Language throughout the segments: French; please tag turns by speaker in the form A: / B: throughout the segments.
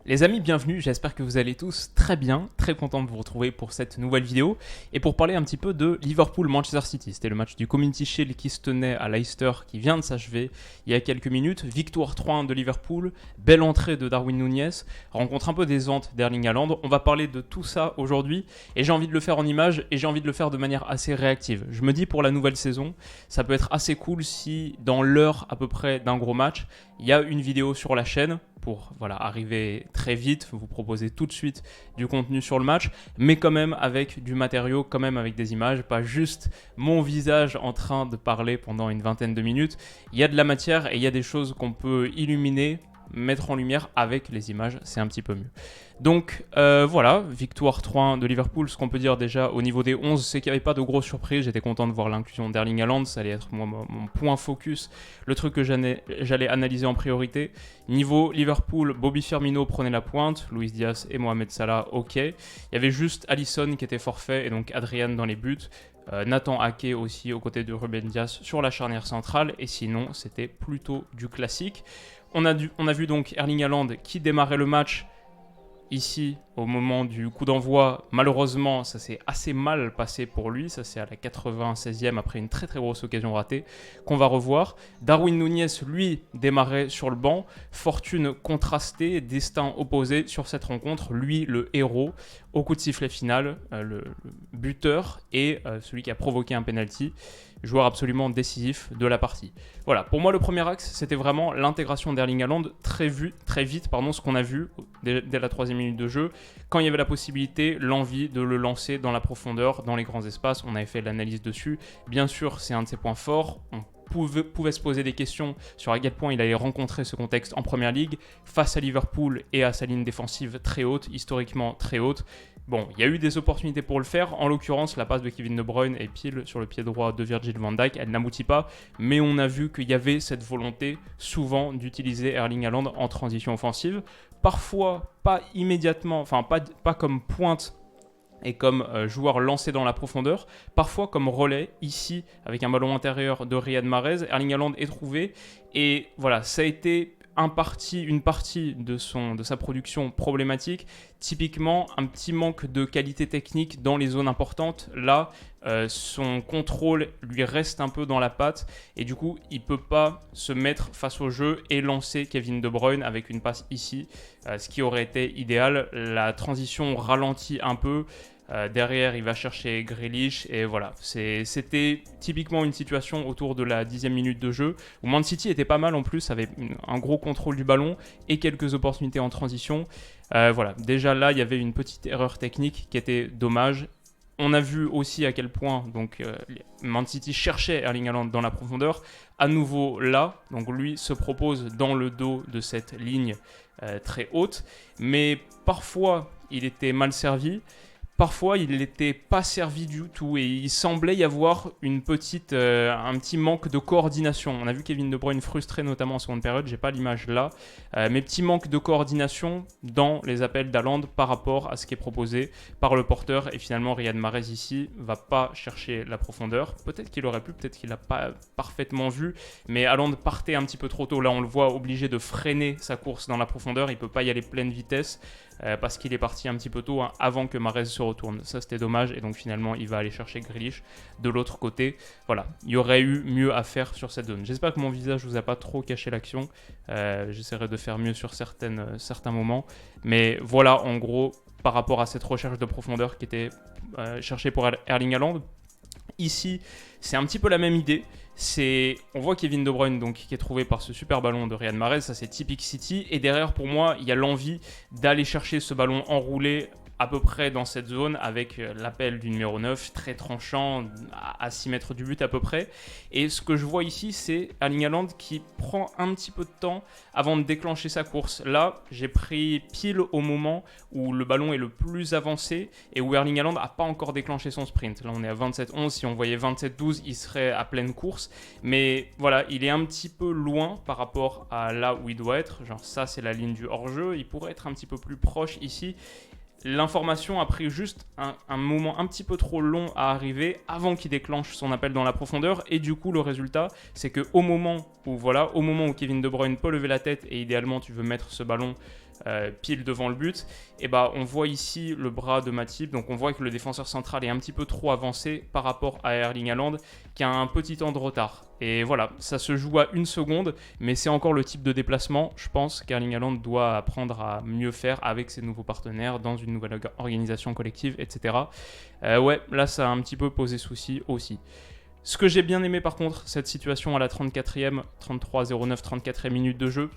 A: Les amis, bienvenue, j'espère que vous allez tous très bien, très content de vous retrouver pour cette nouvelle vidéo et pour parler un petit peu de Liverpool-Manchester City. C'était le match du Community Shield qui se tenait à Leicester qui vient de s'achever il y a quelques minutes. Victoire 3-1 de Liverpool, belle entrée de Darwin Núñez, rencontre un peu décevante d'Erling Haaland. On va parler de tout ça aujourd'hui et j'ai envie de le faire en images et j'ai envie de le faire de manière assez réactive. Je me dis pour la nouvelle saison, ça peut être assez cool si dans l'heure à peu près d'un gros match, il y a une vidéo sur la chaîne pour arriver très vite, vous proposer tout de suite du contenu sur le match, mais quand même avec du matériau, quand même avec des images, pas juste mon visage en train de parler pendant une vingtaine de minutes. Il y a de la matière et il y a des choses qu'on peut illuminer, mettre en lumière avec les images, c'est un petit peu mieux. Donc voilà, victoire 3-1 de Liverpool. Ce qu'on peut dire déjà au niveau des 11, c'est qu'il n'y avait pas de grosses surprises. J'étais content de voir l'inclusion d'Erling Haaland, ça allait être mon point focus, le truc que j'allais analyser en priorité. Niveau Liverpool, Bobby Firmino prenait la pointe, Luis Diaz et Mohamed Salah, ok. Il y avait juste Alisson qui était forfait et donc Adrian dans les buts. Nathan Ake aussi aux côtés de Ruben Dias sur la charnière centrale, et sinon c'était plutôt du classique. On a vu donc Erling Haaland qui démarrait le match ici au moment du coup d'envoi. Malheureusement, ça s'est assez mal passé pour lui. Ça c'est à la 96e après une très très grosse occasion ratée qu'on va revoir. Darwin Núñez, lui, démarrait sur le banc. Fortune contrastée, destin opposé sur cette rencontre. Lui, le héros, au coup de sifflet final, le buteur et celui qui a provoqué un penalty. Joueur absolument décisif de la partie. Voilà, pour moi le premier axe, c'était vraiment l'intégration d'Erling Haaland très vite, ce qu'on a vu dès la 3e minute de jeu, quand il y avait la possibilité, l'envie de le lancer dans la profondeur, dans les grands espaces. On avait fait l'analyse dessus. Bien sûr, c'est un de ses points forts. On pouvait se poser des questions sur à quel point il allait rencontrer ce contexte en Première Ligue face à Liverpool et à sa ligne défensive très haute, historiquement très haute. Bon, il y a eu des opportunités pour le faire. En l'occurrence, la passe de Kevin De Bruyne est pile sur le pied droit de Virgil van Dijk. Elle n'aboutit pas, mais on a vu qu'il y avait cette volonté souvent d'utiliser Erling Haaland en transition offensive. Parfois, pas immédiatement, enfin pas comme pointe et comme joueur lancé dans la profondeur, parfois comme relais, ici, avec un ballon intérieur de Riyad Mahrez. Erling Haaland est trouvé, et voilà, ça a été une partie de sa production problématique. Typiquement, un petit manque de qualité technique dans les zones importantes. Là, son contrôle lui reste un peu dans la patte et du coup, il ne peut pas se mettre face au jeu et lancer Kevin De Bruyne avec une passe ici, ce qui aurait été idéal. La transition ralentit un peu. Derrière, il va chercher Grealish et voilà. C'était typiquement une situation autour de la 10e minute de jeu où Man City était pas mal en plus, avait un gros contrôle du ballon et quelques opportunités en transition. Voilà, déjà là, il y avait une petite erreur technique qui était dommage. On a vu aussi à quel point Man City cherchait Erling Haaland dans la profondeur. À nouveau là, donc lui se propose dans le dos de cette ligne très haute, mais parfois il était mal servi. Parfois, il n'était pas servi du tout et il semblait y avoir un petit manque de coordination. On a vu Kevin De Bruyne frustré notamment en seconde période, j'ai pas l'image là, mais petit manque de coordination dans les appels d'Haaland par rapport à ce qui est proposé par le porteur. Et finalement, Riyad Mahrez ici va pas chercher la profondeur. Peut-être qu'il aurait pu, peut-être qu'il l'a pas parfaitement vu, mais Haaland partait un petit peu trop tôt. Là, on le voit obligé de freiner sa course dans la profondeur. Il peut pas y aller pleine vitesse. Parce qu'il est parti un petit peu tôt avant que Mahrez se retourne. Ça, c'était dommage. Et donc, finalement, il va aller chercher Grealish de l'autre côté. Voilà, il y aurait eu mieux à faire sur cette zone. J'espère que mon visage ne vous a pas trop caché l'action. J'essaierai de faire mieux sur certains moments. Mais voilà, en gros, par rapport à cette recherche de profondeur qui était cherchée pour Erling Haaland. Ici, c'est un petit peu la même idée. On voit Kevin De Bruyne donc, qui est trouvé par ce super ballon de Riyad Mahrez, ça c'est typique City. Et derrière, pour moi, il y a l'envie d'aller chercher ce ballon enroulé à peu près dans cette zone avec l'appel du numéro 9, très tranchant, à 6 mètres du but à peu près. Et ce que je vois ici, c'est Erling Haaland qui prend un petit peu de temps avant de déclencher sa course. Là, j'ai pris pile au moment où le ballon est le plus avancé et où Erling Haaland n'a pas encore déclenché son sprint. Là, on est à 27-11. Si on voyait 27-12, il serait à pleine course. Mais voilà, il est un petit peu loin par rapport à là où il doit être. Genre ça, c'est la ligne du hors-jeu. Il pourrait être un petit peu plus proche ici. L'information a pris juste un moment un petit peu trop long à arriver avant qu'il déclenche son appel dans la profondeur. Et du coup, le résultat, c'est qu'au moment où Kevin De Bruyne peut lever la tête et idéalement, tu veux mettre ce ballon pile devant le but. Et bah, on voit ici le bras de Matip, donc on voit que le défenseur central est un petit peu trop avancé par rapport à Erling Haaland qui a un petit temps de retard. Et voilà, ça se joue à 1 seconde, mais c'est encore le type de déplacement, je pense, qu'Erling Haaland doit apprendre à mieux faire avec ses nouveaux partenaires dans une nouvelle organisation collective, etc. Ouais, là ça a un petit peu posé souci aussi. Ce que j'ai bien aimé par contre, cette situation à la 34e, 33-09, 34e minute de jeu,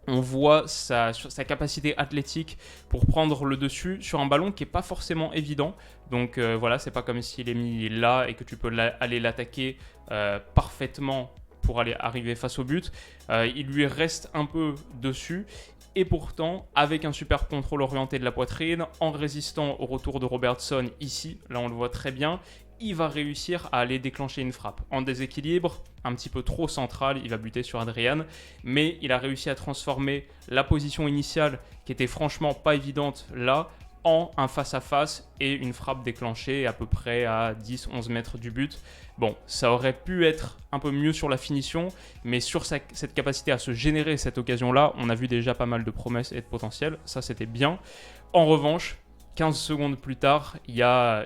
A: on voit sa capacité athlétique pour prendre le dessus sur un ballon qui n'est pas forcément évident. Donc voilà, c'est pas comme s'il est mis là et que tu peux aller l'attaquer parfaitement pour aller arriver face au but. Il lui reste un peu dessus. Et pourtant, avec un super contrôle orienté de la poitrine, en résistant au retour de Robertson ici, là on le voit très bien, il va réussir à aller déclencher une frappe. En déséquilibre, un petit peu trop central, il va buter sur Adrian, mais il a réussi à transformer la position initiale, qui était franchement pas évidente là, en un face-à-face et une frappe déclenchée à peu près à 10-11 mètres du but. Bon, ça aurait pu être un peu mieux sur la finition, mais sur cette capacité à se générer cette occasion-là, on a vu déjà pas mal de promesses et de potentiel, ça c'était bien. En revanche, 15 secondes plus tard, il y a,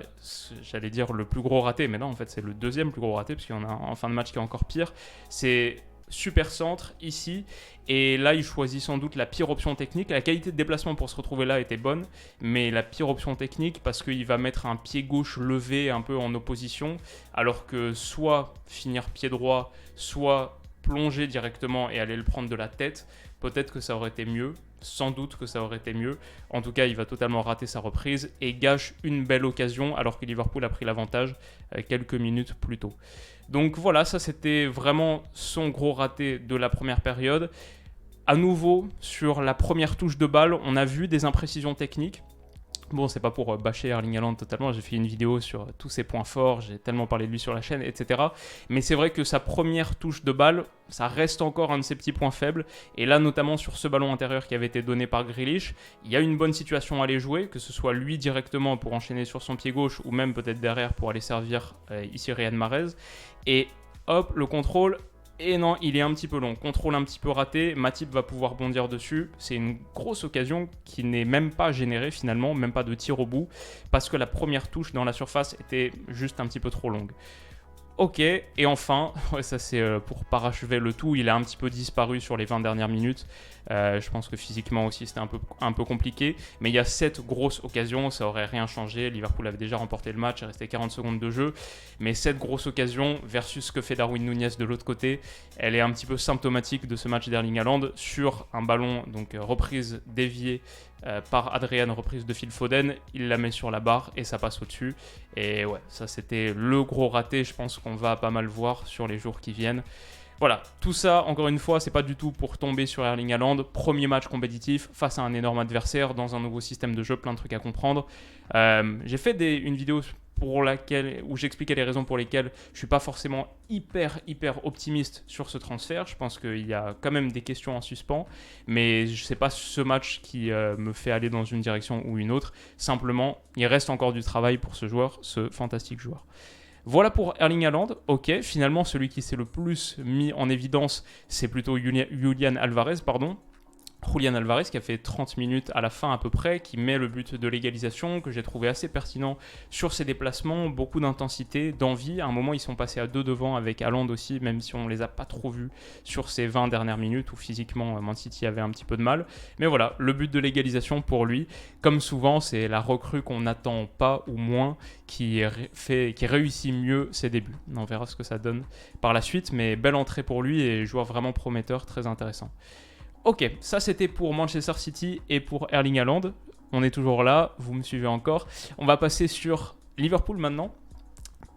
A: j'allais dire le plus gros raté, mais non, en fait c'est le deuxième plus gros raté, parce qu'il y en a en fin de match qui est encore pire. C'est super centre ici, et là il choisit sans doute la pire option technique. La qualité de déplacement pour se retrouver là était bonne, mais la pire option technique parce qu'il va mettre un pied gauche levé un peu en opposition, alors que soit finir pied droit, soit plonger directement et aller le prendre de la tête, peut-être que ça aurait été mieux. Sans doute que ça aurait été mieux. En tout cas, il va totalement rater sa reprise et gâche une belle occasion alors que Liverpool a pris l'avantage quelques minutes plus tôt. Donc voilà, ça c'était vraiment son gros raté de la première période. À nouveau, sur la première touche de balle, on a vu des imprécisions techniques. Bon, c'est pas pour bâcher Erling Haaland totalement, j'ai fait une vidéo sur tous ses points forts, j'ai tellement parlé de lui sur la chaîne, etc. Mais c'est vrai que sa première touche de balle, ça reste encore un de ses petits points faibles. Et là, notamment sur ce ballon intérieur qui avait été donné par Grealish, il y a une bonne situation à aller jouer, que ce soit lui directement pour enchaîner sur son pied gauche, ou même peut-être derrière pour aller servir ici Riyad Mahrez. Et hop, le contrôle. Et non, il est un petit peu long. Contrôle un petit peu raté. Matip va pouvoir bondir dessus. C'est une grosse occasion qui n'est même pas générée finalement, même pas de tir au bout, parce que la première touche dans la surface était juste un petit peu trop longue. Ok, et enfin, ouais, ça c'est pour parachever le tout, il a un petit peu disparu sur les 20 dernières minutes. Je pense que physiquement aussi c'était un peu compliqué, mais il y a 7 grosses occasions, ça aurait rien changé. Liverpool avait déjà remporté le match, il restait 40 secondes de jeu, mais 7 grosses occasions versus ce que fait Darwin Núñez de l'autre côté, elle est un petit peu symptomatique de ce match d'Erling Haaland sur un ballon, donc reprise déviée par Adrian, reprise de Phil Foden, il la met sur la barre et ça passe au-dessus. Et ouais, ça c'était le gros raté, je pense qu'on va pas mal voir sur les jours qui viennent. Voilà, tout ça, encore une fois, c'est pas du tout pour tomber sur Erling Haaland. Premier match compétitif face à un énorme adversaire dans un nouveau système de jeu, plein de trucs à comprendre. J'ai fait une vidéo où j'expliquais les raisons pour lesquelles je suis pas forcément hyper optimiste sur ce transfert. Je pense qu'il y a quand même des questions en suspens, mais je sais pas ce match qui me fait aller dans une direction ou une autre. Simplement, il reste encore du travail pour ce joueur, ce fantastique joueur. Voilà pour Erling Haaland. Ok, finalement, celui qui s'est le plus mis en évidence, c'est plutôt Julian Alvarez, Julian Alvarez qui a fait 30 minutes à la fin à peu près, qui met le but de l'égalisation, que j'ai trouvé assez pertinent sur ses déplacements, beaucoup d'intensité, d'envie. À un moment, ils sont passés à 2 devant avec Haaland aussi, même si on ne les a pas trop vus sur ces 20 dernières minutes où physiquement Man City avait un petit peu de mal. Mais voilà, le but de l'égalisation pour lui, comme souvent, c'est la recrue qu'on n'attend pas ou moins qui réussit mieux ses débuts. On verra ce que ça donne par la suite, mais belle entrée pour lui et joueur vraiment prometteur, très intéressant. Ok, ça c'était pour Manchester City et pour Erling Haaland. On est toujours là, vous me suivez encore. On va passer sur Liverpool maintenant.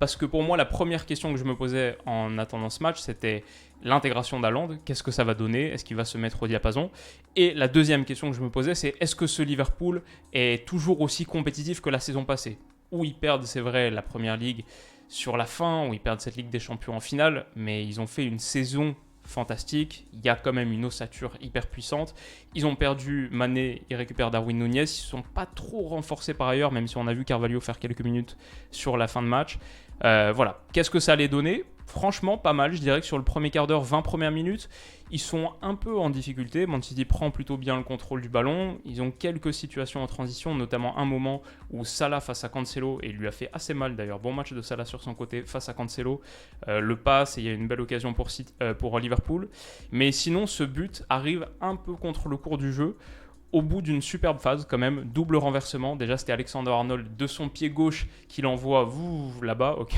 A: Parce que pour moi, la première question que je me posais en attendant ce match, c'était l'intégration d'Haaland. Qu'est-ce que ça va donner? Est-ce qu'il va se mettre au diapason? Et la deuxième question que je me posais, c'est est-ce que ce Liverpool est toujours aussi compétitif que la saison passée? Où ils perdent, c'est vrai, la Première Ligue sur la fin, où ils perdent cette Ligue des Champions en finale, mais ils ont fait une saison fantastique, il y a quand même une ossature hyper puissante. Ils ont perdu Mané, ils récupèrent Darwin Núñez, ils ne sont pas trop renforcés par ailleurs, même si on a vu Carvalho faire quelques minutes sur la fin de match. Voilà, qu'est-ce que ça allait donner? franchement pas mal. Je dirais que sur le premier quart d'heure, 20 premières minutes, ils sont un peu en difficulté. Man City prend plutôt bien le contrôle du ballon. Ils ont quelques situations en transition, notamment un moment où Salah face à Cancelo, et il lui a fait assez mal d'ailleurs. Bon match de Salah sur son côté face à Cancelo. Le passe, et il y a une belle occasion pour Liverpool. Mais sinon, ce but arrive un peu contre le cours du jeu. Au bout d'une superbe phase, quand même, double renversement. Déjà, c'était Alexander-Arnold de son pied gauche qui l'envoie là-bas, ok,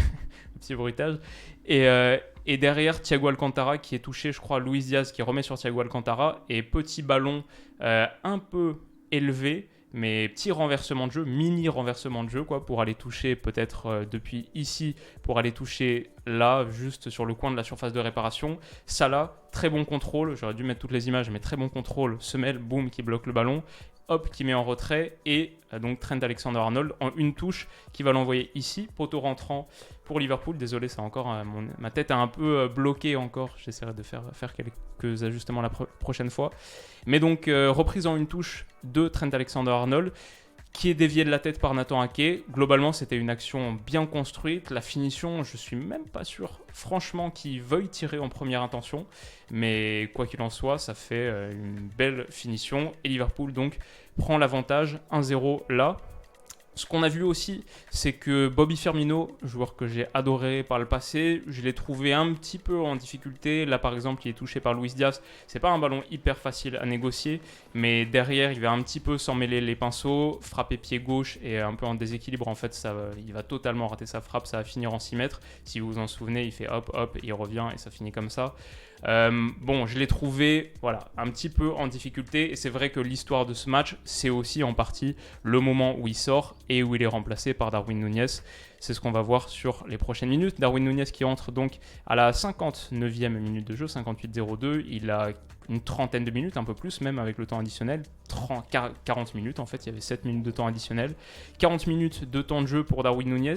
A: petit bruitage. Et derrière, Thiago Alcantara qui est touché, je crois, Luis Diaz qui remet sur Thiago Alcantara. Et petit ballon un peu élevé, mais petit renversement de jeu, mini renversement de jeu, quoi, pour aller toucher peut-être depuis ici, pour aller toucher là, juste sur le coin de la surface de réparation. Salah, très bon contrôle, j'aurais dû mettre toutes les images, mais très bon contrôle, semelle, boum, qui bloque le ballon. Hop, qui met en retrait, et donc Trent Alexander-Arnold en une touche qui va l'envoyer ici, poteau rentrant pour Liverpool. Désolé, ça encore, ma tête a un peu bloqué encore, j'essaierai de faire quelques ajustements la prochaine fois. Mais donc reprise en une touche de Trent Alexander-Arnold, qui est dévié de la tête par Nathan Ake. Globalement, c'était une action bien construite. La finition, je suis même pas sûr, franchement, qu'il veuille tirer en première intention. Mais quoi qu'il en soit, ça fait une belle finition. Et Liverpool, donc, prend l'avantage 1-0 là. Ce qu'on a vu aussi, c'est que Bobby Firmino, joueur que j'ai adoré par le passé, je l'ai trouvé un petit peu en difficulté. Là, par exemple, il est touché par Luis Diaz. C'est pas un ballon hyper facile à négocier, mais derrière, il va un petit peu s'en mêler les pinceaux, frapper pied gauche et un peu en déséquilibre. En fait, il va totalement rater sa frappe, ça va finir en 6 mètres. Si vous vous en souvenez, il fait hop, hop, il revient et ça finit comme ça. Bon, je l'ai trouvé un petit peu en difficulté, et c'est vrai que l'histoire de ce match, c'est aussi en partie le moment où il sort et où il est remplacé par Darwin Núñez. C'est ce qu'on va voir sur les prochaines minutes. Darwin Núñez qui entre donc à la 59e minute de jeu, 58-02. Il a une trentaine de minutes, un peu plus même avec le temps additionnel. 40 minutes en fait, il y avait 7 minutes de temps additionnel. 40 minutes de temps de jeu pour Darwin Núñez,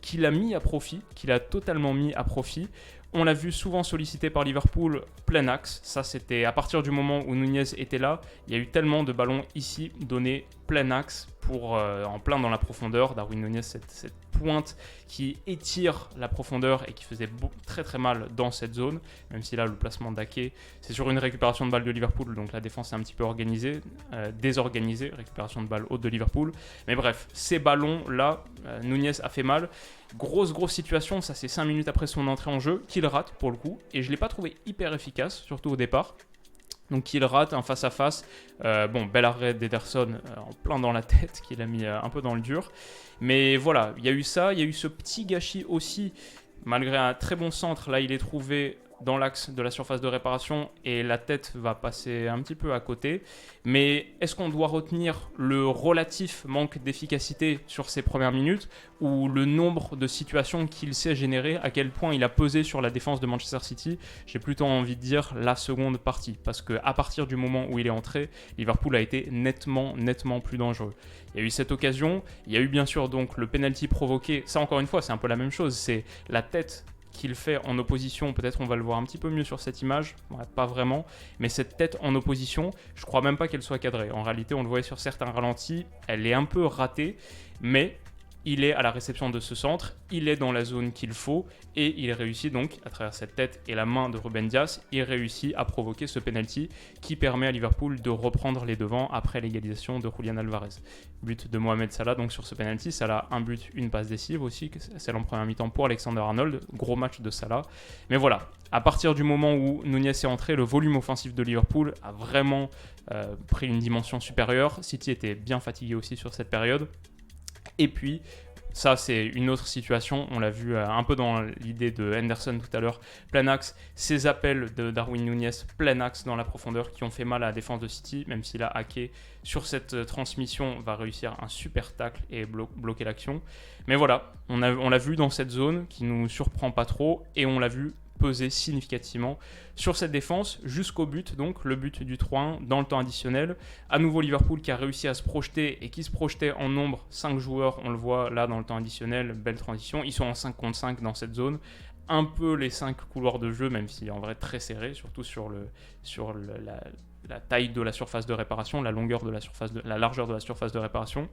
A: qu'il a mis à profit, qu'il a totalement mis à profit. On l'a vu souvent sollicité par Liverpool, plein axe. Ça, c'était à partir du moment où Núñez était là. Il y a eu tellement de ballons ici donnés plein axe en plein dans la profondeur. Darwin Núñez, cette pointe qui étire la profondeur et qui faisait très très mal dans cette zone. Même si là, le placement d'Ake, c'est sur une récupération de balle de Liverpool. Donc la défense est un petit peu désorganisée. Récupération de balle haute de Liverpool. Mais bref, ces ballons-là, Núñez a fait mal. Grosse situation, ça c'est 5 minutes après son entrée en jeu, qu'il rate pour le coup, et je ne l'ai pas trouvé hyper efficace, surtout au départ. Donc qu'il rate un face-à-face, bel arrêt d'Ederson en plein dans la tête, qu'il a mis un peu dans le dur. Mais voilà, il y a eu ça, il y a eu ce petit gâchis aussi, malgré un très bon centre, là il est trouvé dans l'axe de la surface de réparation et la tête va passer un petit peu à côté. Mais est-ce qu'on doit retenir le relatif manque d'efficacité sur ces premières minutes ou le nombre de situations qu'il s'est généré, à quel point il a pesé sur la défense de Manchester City? J'ai plutôt envie de dire la seconde partie, parce qu'à partir du moment où il est entré, Liverpool a été nettement plus dangereux. Il y a eu cette occasion, il y a eu bien sûr donc le penalty provoqué. Ça encore une fois, c'est un peu la même chose, c'est la tête qu'il fait en opposition, peut-être on va le voir un petit peu mieux sur cette image, ouais, pas vraiment, mais cette tête en opposition, je crois même pas qu'elle soit cadrée. En réalité, on le voyait sur certains ralentis, elle est un peu ratée, mais il est à la réception de ce centre, il est dans la zone qu'il faut, et il réussit donc, à travers cette tête et la main de Ruben Dias, il réussit à provoquer ce penalty qui permet à Liverpool de reprendre les devants après l'égalisation de Julian Alvarez. But de Mohamed Salah donc sur ce penalty. Salah, un but, une passe décisive aussi, celle en première mi-temps pour Alexander-Arnold, gros match de Salah. Mais voilà, à partir du moment où Núñez est entré, le volume offensif de Liverpool a vraiment pris une dimension supérieure. City était bien fatigué aussi sur cette période. Et puis, ça c'est une autre situation, on l'a vu un peu dans l'idée de Henderson tout à l'heure, plein axe, ces appels de Darwin Núñez, plein axe dans la profondeur qui ont fait mal à la défense de City, même si là Ake sur cette transmission va réussir un super tacle et bloquer l'action. Mais voilà, on l'a vu dans cette zone qui nous surprend pas trop, et on l'a vu peser significativement sur cette défense jusqu'au but, donc le but du 3-1 dans le temps additionnel. À nouveau Liverpool qui a réussi à se projeter et qui se projetait en nombre, 5 joueurs, on le voit là dans le temps additionnel, belle transition, ils sont en 5 contre 5 dans cette zone, un peu les 5 couloirs de jeu, même si en vrai très serré, surtout sur la taille de la surface de réparation, la largeur de la surface de réparation.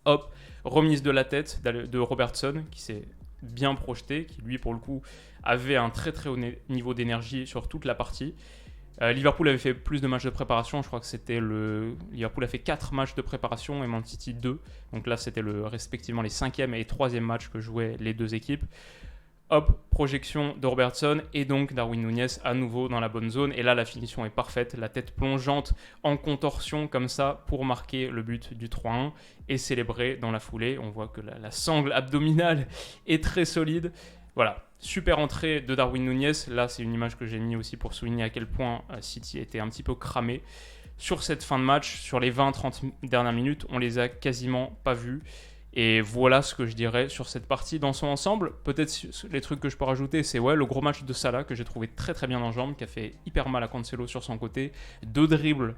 A: Hop, remise de la tête de Robertson qui s'est bien projeté, qui lui pour le coup avait un très très haut niveau d'énergie sur toute la partie. Liverpool avait fait plus de matchs de préparation, je crois que c'était Liverpool a fait 4 matchs de préparation et Man City 2, donc là c'était respectivement les 5e et 3e matchs que jouaient les deux équipes. Hop, projection de Robertson et donc Darwin Núñez à nouveau dans la bonne zone. Et là, la finition est parfaite, la tête plongeante en contorsion comme ça pour marquer le but du 3-1 et célébrer dans la foulée. On voit que la sangle abdominale est très solide. Voilà, super entrée de Darwin Núñez. Là, c'est une image que j'ai mis aussi pour souligner à quel point City était un petit peu cramé. Sur cette fin de match, sur les 20-30 dernières minutes, on les a quasiment pas vus. Et voilà ce que je dirais sur cette partie dans son ensemble. Peut-être les trucs que je peux rajouter, c'est le gros match de Salah que j'ai trouvé très très bien en jambes, qui a fait hyper mal à Cancelo sur son côté. 2 dribbles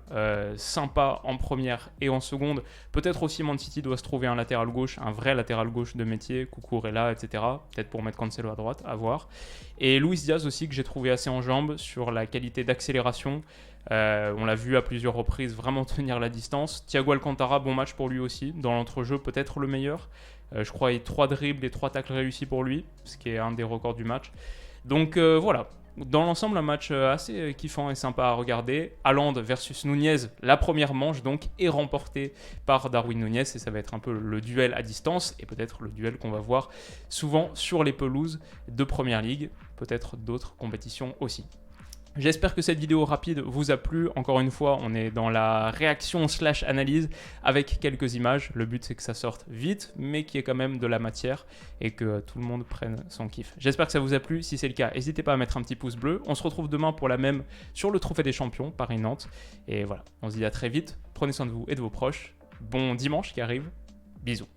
A: sympas en première et en seconde. Peut-être aussi Man City doit se trouver un latéral gauche, un vrai latéral gauche de métier, Cucurella, etc. Peut-être pour mettre Cancelo à droite, à voir. Et Luis Diaz aussi que j'ai trouvé assez en jambes sur la qualité d'accélération. On l'a vu à plusieurs reprises vraiment tenir la distance. Thiago Alcantara, bon match pour lui aussi. Dans l'entrejeu, peut-être le meilleur. Je crois qu'il y a 3 dribbles et 3 tacles réussis pour lui, ce qui est un des records du match. Donc voilà. Dans l'ensemble, un match assez kiffant et sympa à regarder. Haaland versus Núñez, la première manche donc, est remportée par Darwin Núñez. Et ça va être un peu le duel à distance et peut-être le duel qu'on va voir souvent sur les pelouses de Première Ligue. Peut-être d'autres compétitions aussi. J'espère que cette vidéo rapide vous a plu. Encore une fois, on est dans la réaction/analyse avec quelques images. Le but, c'est que ça sorte vite, mais qu'il y ait quand même de la matière et que tout le monde prenne son kiff. J'espère que ça vous a plu. Si c'est le cas, n'hésitez pas à mettre un petit pouce bleu. On se retrouve demain pour la même sur le Trophée des Champions, Paris-Nantes. Et voilà, on se dit à très vite. Prenez soin de vous et de vos proches. Bon dimanche qui arrive. Bisous.